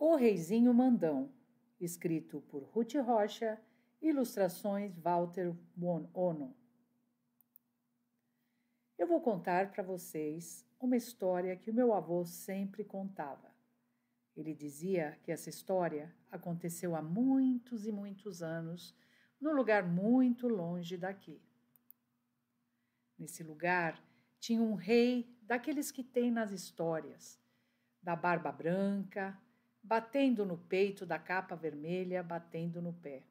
O Reizinho Mandão, escrito por Ruth Rocha, ilustrações Walter Ono. Eu vou contar para vocês uma história que o meu avô sempre contava. Ele dizia que essa história aconteceu há muitos e muitos anos, num lugar muito longe daqui. Nesse lugar tinha um rei daqueles que tem nas histórias, da barba branca, batendo no peito, da capa vermelha, batendo no pé.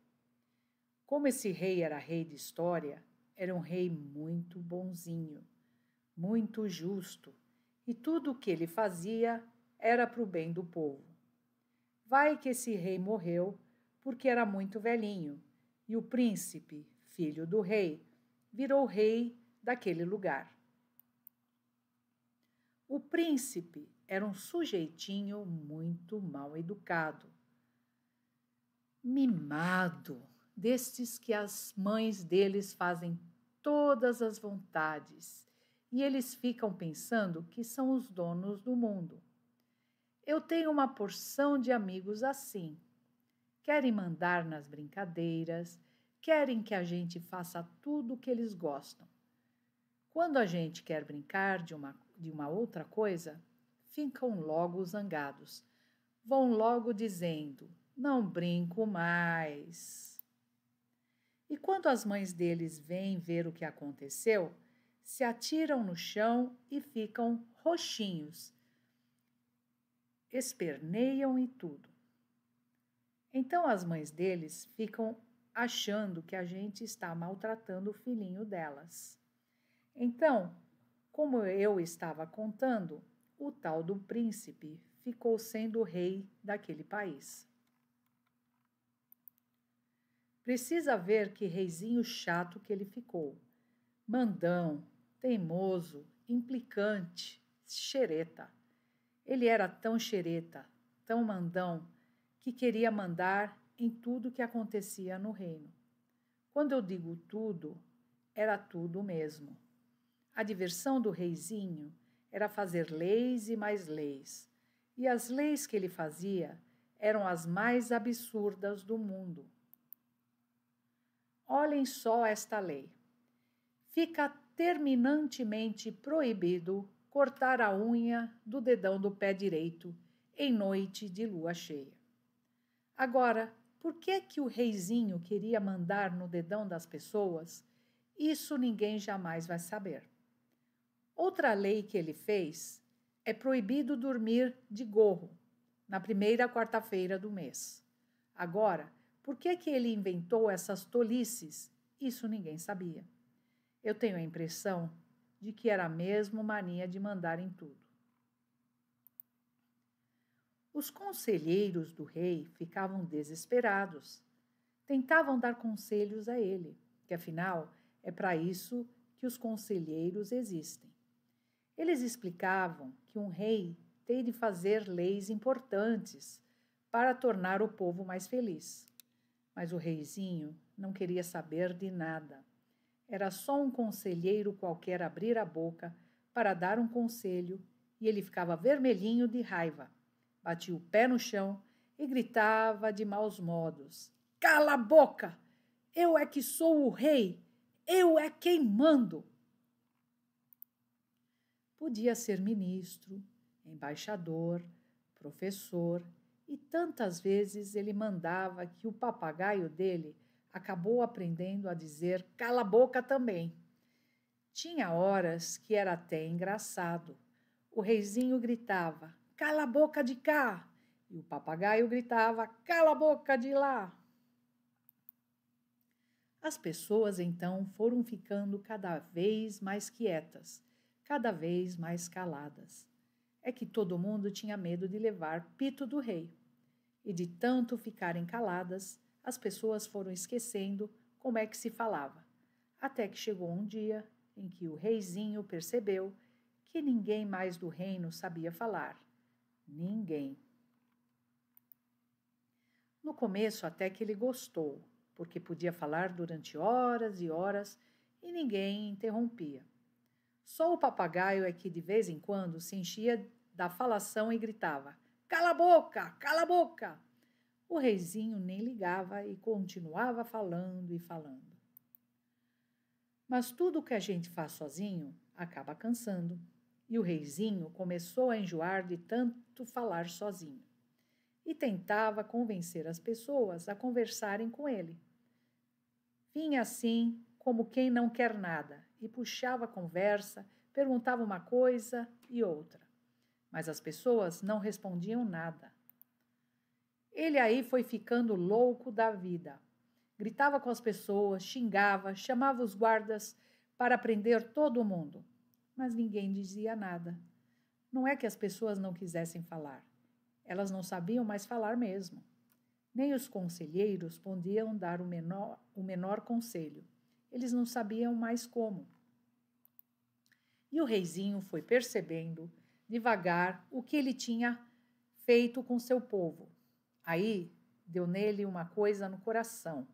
Como esse rei era rei de história, era um rei muito bonzinho, muito justo, e tudo o que ele fazia era para o bem do povo. Vai que esse rei morreu porque era muito velhinho, e o príncipe, filho do rei, virou rei daquele lugar. O príncipe era um sujeitinho muito mal educado, mimado, destes que as mães deles fazem todas as vontades e eles ficam pensando que são os donos do mundo. Eu tenho uma porção de amigos assim. Querem mandar nas brincadeiras, querem que a gente faça tudo o que eles gostam. Quando a gente quer brincar de uma outra coisa, ficam logo zangados. Vão logo dizendo, não brinco mais. E quando as mães deles vêm ver o que aconteceu, se atiram no chão e ficam roxinhos. Esperneiam e tudo. Então as mães deles ficam achando que a gente está maltratando o filhinho delas. Então, como eu estava contando, o tal do príncipe ficou sendo o rei daquele país. Precisa ver que reizinho chato que ele ficou. Mandão, teimoso, implicante, xereta. Ele era tão xereta, tão mandão, que queria mandar em tudo que acontecia no reino. Quando eu digo tudo, era tudo mesmo. A diversão do reizinho era fazer leis e mais leis, e as leis que ele fazia eram as mais absurdas do mundo. Olhem só esta lei. Fica terminantemente proibido cortar a unha do dedão do pé direito em noite de lua cheia. Agora, por que o reizinho queria mandar no dedão das pessoas? Isso ninguém jamais vai saber. Outra lei que ele fez é proibido dormir de gorro na primeira quarta-feira do mês. Agora, por que ele inventou essas tolices? Isso ninguém sabia. Eu tenho a impressão de que era mesmo mania de mandar em tudo. Os conselheiros do rei ficavam desesperados. Tentavam dar conselhos a ele, que afinal é para isso que os conselheiros existem. Eles explicavam que um rei tem de fazer leis importantes para tornar o povo mais feliz. Mas o reizinho não queria saber de nada. Era só um conselheiro qualquer abrir a boca para dar um conselho e ele ficava vermelhinho de raiva. Batia o pé no chão e gritava de maus modos. Cala a boca! Eu é que sou o rei! Eu é quem mando! Podia ser ministro, embaixador, professor, e tantas vezes ele mandava que o papagaio dele acabou aprendendo a dizer cala a boca também. Tinha horas que era até engraçado. O reizinho gritava, cala a boca de cá, e o papagaio gritava, cala a boca de lá. As pessoas, então, foram ficando cada vez mais quietas, cada vez mais caladas. É que todo mundo tinha medo de levar pito do rei. E de tanto ficarem caladas, as pessoas foram esquecendo como é que se falava. Até que chegou um dia em que o reizinho percebeu que ninguém mais do reino sabia falar. Ninguém. No começo até que ele gostou, porque podia falar durante horas e horas e ninguém interrompia. Só o papagaio é que de vez em quando se enchia da falação e gritava, Cala a boca! Cala a boca! O reizinho nem ligava e continuava falando e falando. Mas tudo o que a gente faz sozinho acaba cansando. E o reizinho começou a enjoar de tanto falar sozinho. E tentava convencer as pessoas a conversarem com ele. Vinha assim, como quem não quer nada, e puxava a conversa, perguntava uma coisa e outra. Mas as pessoas não respondiam nada. Ele aí foi ficando louco da vida. Gritava com as pessoas, xingava, chamava os guardas para prender todo mundo. Mas ninguém dizia nada. Não é que as pessoas não quisessem falar. Elas não sabiam mais falar mesmo. Nem os conselheiros podiam dar o menor conselho. Eles não sabiam mais como. E o reizinho foi percebendo, devagar, o que ele tinha feito com seu povo. Aí deu nele uma coisa no coração,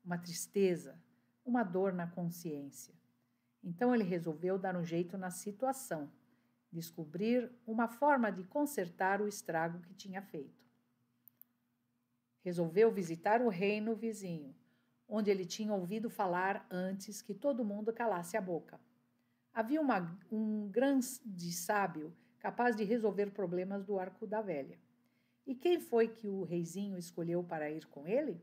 uma tristeza, uma dor na consciência. Então ele resolveu dar um jeito na situação, descobrir uma forma de consertar o estrago que tinha feito. Resolveu visitar o reino vizinho, onde ele tinha ouvido falar antes que todo mundo calasse a boca. Havia um grande sábio capaz de resolver problemas do arco da velha. E quem foi que o reizinho escolheu para ir com ele?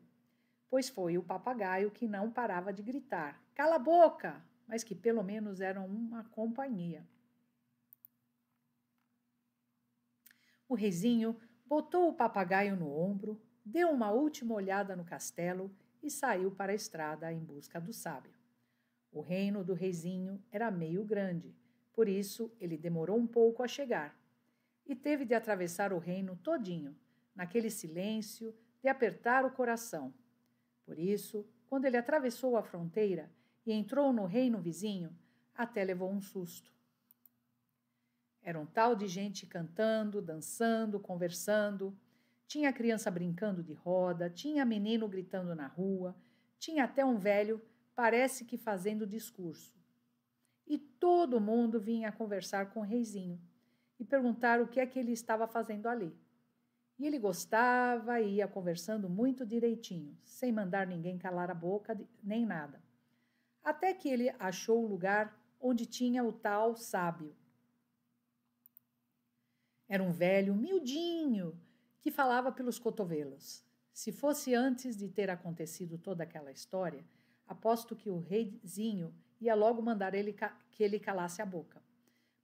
Pois foi o papagaio, que não parava de gritar: "Cala a boca!", mas que pelo menos era uma companhia. O reizinho botou o papagaio no ombro, deu uma última olhada no castelo e saiu para a estrada em busca do sábio. O reino do reizinho era meio grande, por isso ele demorou um pouco a chegar. E teve de atravessar o reino todinho, naquele silêncio de apertar o coração. Por isso, quando ele atravessou a fronteira e entrou no reino vizinho, até levou um susto. Era um tal de gente cantando, dançando, conversando. Tinha criança brincando de roda, tinha menino gritando na rua, tinha até um velho, parece que fazendo discurso. E todo mundo vinha conversar com o reizinho e perguntar o que é que ele estava fazendo ali. E ele gostava e ia conversando muito direitinho, sem mandar ninguém calar a boca nem nada. Até que ele achou o lugar onde tinha o tal sábio. Era um velho miudinho que falava pelos cotovelos. Se fosse antes de ter acontecido toda aquela história, aposto que o reizinho ia logo mandar que ele calasse a boca.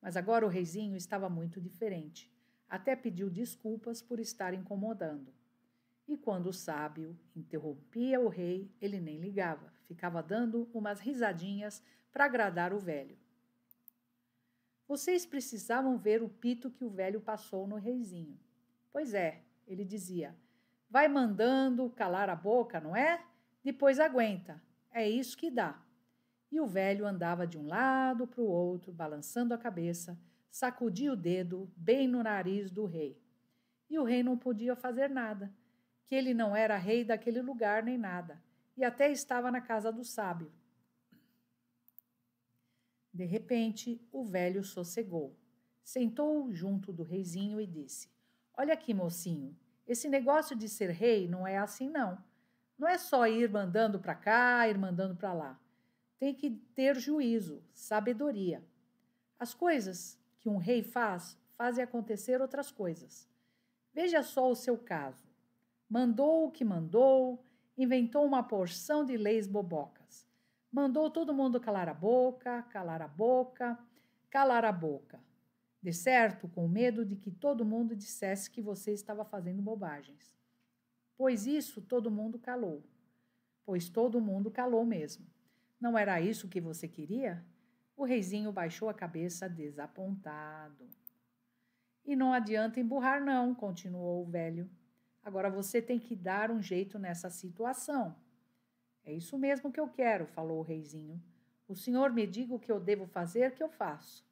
Mas agora o reizinho estava muito diferente. Até pediu desculpas por estar incomodando. E quando o sábio interrompia o rei, ele nem ligava, ficava dando umas risadinhas para agradar o velho. Vocês precisavam ver o pito que o velho passou no reizinho. Pois é, ele dizia, vai mandando calar a boca, não é? Depois aguenta, é isso que dá. E o velho andava de um lado para o outro, balançando a cabeça, sacudia o dedo bem no nariz do rei. E o rei não podia fazer nada, que ele não era rei daquele lugar nem nada, e até estava na casa do sábio. De repente, o velho sossegou, sentou junto do reizinho e disse, olha aqui, mocinho, esse negócio de ser rei não é assim não. Não é só ir mandando para cá, ir mandando para lá. Tem que ter juízo, sabedoria. As coisas que um rei faz, fazem acontecer outras coisas. Veja só o seu caso. Mandou o que mandou, inventou uma porção de leis bobocas. Mandou todo mundo calar a boca, calar a boca, calar a boca. De certo, com medo de que todo mundo dissesse que você estava fazendo bobagens. Pois isso todo mundo calou. Pois todo mundo calou mesmo. Não era isso que você queria? O reizinho baixou a cabeça desapontado. E não adianta emburrar não, continuou o velho. Agora você tem que dar um jeito nessa situação. É isso mesmo que eu quero, falou o reizinho. O senhor me diga o que eu devo fazer, que eu faço.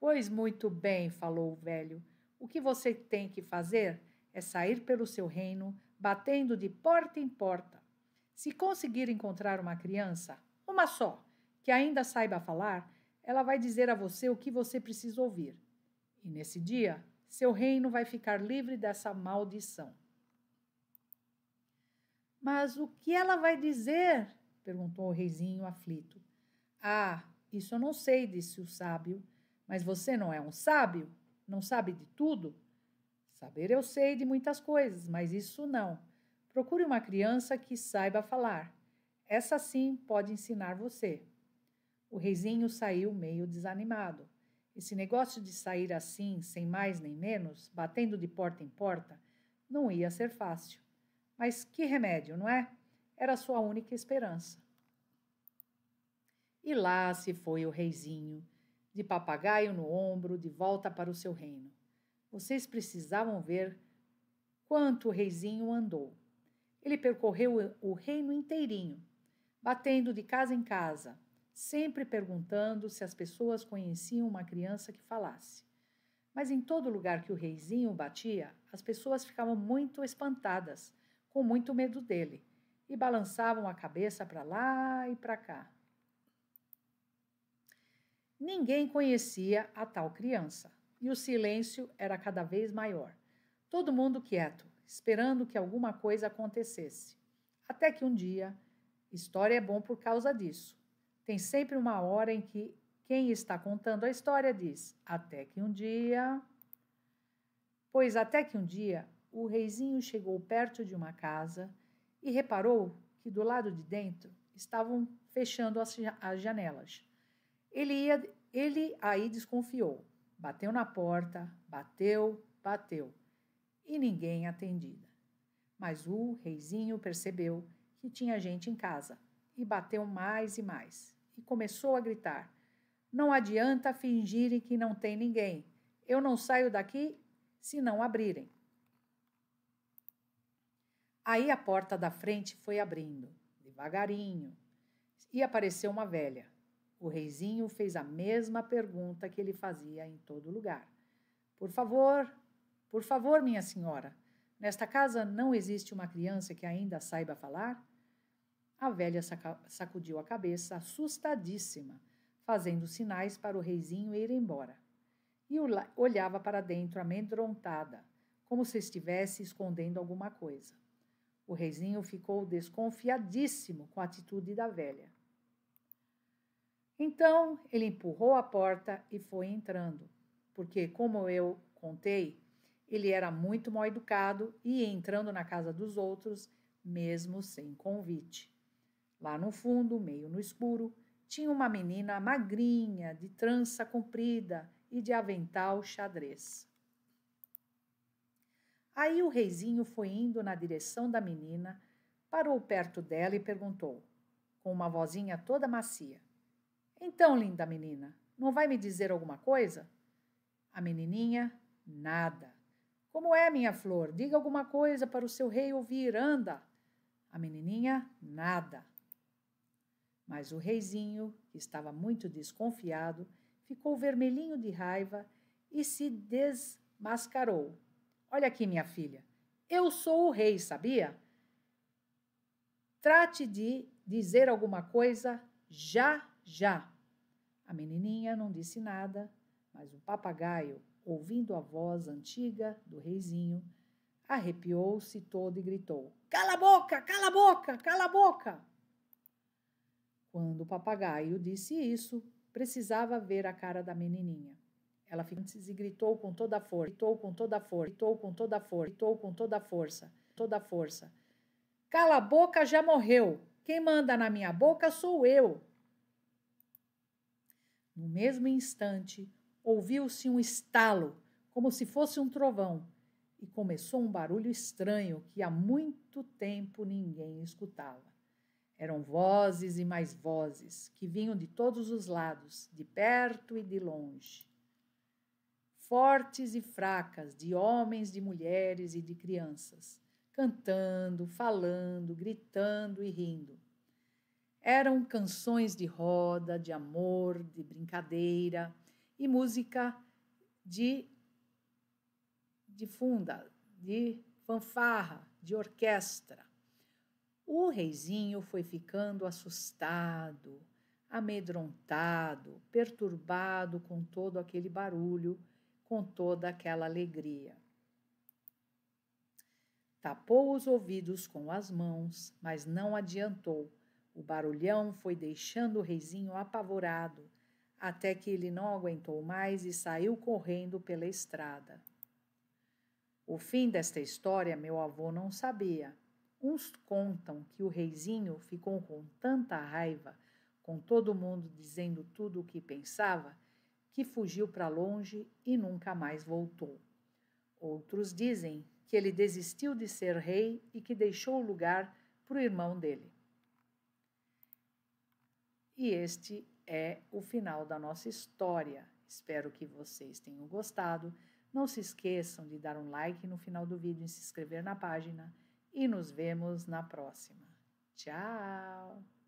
Pois muito bem, falou o velho. O que você tem que fazer é sair pelo seu reino, batendo de porta em porta. Se conseguir encontrar uma criança, uma só, que ainda saiba falar, ela vai dizer a você o que você precisa ouvir. E nesse dia, Seu reino vai ficar livre dessa maldição. Mas o que ela vai dizer? Perguntou o reizinho aflito. Ah, isso eu não sei, disse o sábio. Mas você não é um sábio? Não sabe de tudo? Saber eu sei de muitas coisas, mas isso não. Procure uma criança que saiba falar. Essa sim pode ensinar você. O reizinho saiu meio desanimado. Esse negócio de sair assim, sem mais nem menos, batendo de porta em porta, não ia ser fácil. Mas que remédio, não é? Era sua única esperança. E lá se foi o reizinho, de papagaio no ombro, de volta para o seu reino. Vocês precisavam ver quanto o reizinho andou. Ele percorreu o reino inteirinho, batendo de casa em casa, sempre perguntando se as pessoas conheciam uma criança que falasse. Mas em todo lugar que o reizinho batia, as pessoas ficavam muito espantadas, com muito medo dele, e balançavam a cabeça para lá e para cá. Ninguém conhecia a tal criança, e o silêncio era cada vez maior. Todo mundo quieto, esperando que alguma coisa acontecesse. Até que um dia, história é bom por causa disso. Tem sempre uma hora em que quem está contando a história diz, até que um dia... Pois até que um dia, o reizinho chegou perto de uma casa e reparou que do lado de dentro estavam fechando as janelas. Ele aí desconfiou. Bateu na porta, bateu, e ninguém atendida. Mas o reizinho percebeu que tinha gente em casa e bateu mais e mais. E começou a gritar, não adianta fingirem que não tem ninguém. Eu não saio daqui se não abrirem. Aí a porta da frente foi abrindo, devagarinho, e apareceu uma velha. O reizinho fez a mesma pergunta que ele fazia em todo lugar. Por favor, minha senhora, nesta casa não existe uma criança que ainda saiba falar? A velha sacudiu a cabeça, assustadíssima, fazendo sinais para o reizinho ir embora. E olhava para dentro, amedrontada, como se estivesse escondendo alguma coisa. O reizinho ficou desconfiadíssimo com a atitude da velha. Então, ele empurrou a porta e foi entrando, porque, como eu contei, ele era muito mal educado e ia entrando na casa dos outros, mesmo sem convite. Lá no fundo, meio no escuro, tinha uma menina magrinha, de trança comprida e de avental xadrez. Aí o reizinho foi indo na direção da menina, parou perto dela e perguntou, com uma vozinha toda macia, então, linda menina, não vai me dizer alguma coisa? A menininha, nada. Como é, minha flor? Diga alguma coisa para o seu rei ouvir, anda. A menininha, nada. Mas o reizinho, que estava muito desconfiado, ficou vermelhinho de raiva e se desmascarou. Olha aqui, minha filha, eu sou o rei, sabia? Trate de dizer alguma coisa já, já. A menininha não disse nada, mas o papagaio, ouvindo a voz antiga do reizinho, arrepiou-se todo e gritou, cala a boca, cala a boca, cala a boca! Quando o papagaio disse isso, precisava ver a cara da menininha. Ela ficou antes e gritou com toda a força, gritou com toda a força, gritou com toda a força, gritou com toda a força, toda a força. Cala a boca, já morreu. Quem manda na minha boca sou eu. No mesmo instante, ouviu-se um estalo, como se fosse um trovão, e começou um barulho estranho que há muito tempo ninguém escutava. Eram vozes e mais vozes, que vinham de todos os lados, de perto e de longe. Fortes e fracas, de homens, de mulheres e de crianças, cantando, falando, gritando e rindo. Eram canções de roda, de amor, de brincadeira e música de funda, de fanfarra, de orquestra. O reizinho foi ficando assustado, amedrontado, perturbado com todo aquele barulho, com toda aquela alegria. Tapou os ouvidos com as mãos, mas não adiantou. O barulhão foi deixando o reizinho apavorado, até que ele não aguentou mais e saiu correndo pela estrada. O fim desta história meu avô não sabia. Uns contam que o reizinho ficou com tanta raiva, com todo mundo dizendo tudo o que pensava, que fugiu para longe e nunca mais voltou. Outros dizem que ele desistiu de ser rei e que deixou o lugar para o irmão dele. E este é o final da nossa história. Espero que vocês tenham gostado. Não se esqueçam de dar um like no final do vídeo e se inscrever na página. E nos vemos na próxima. Tchau!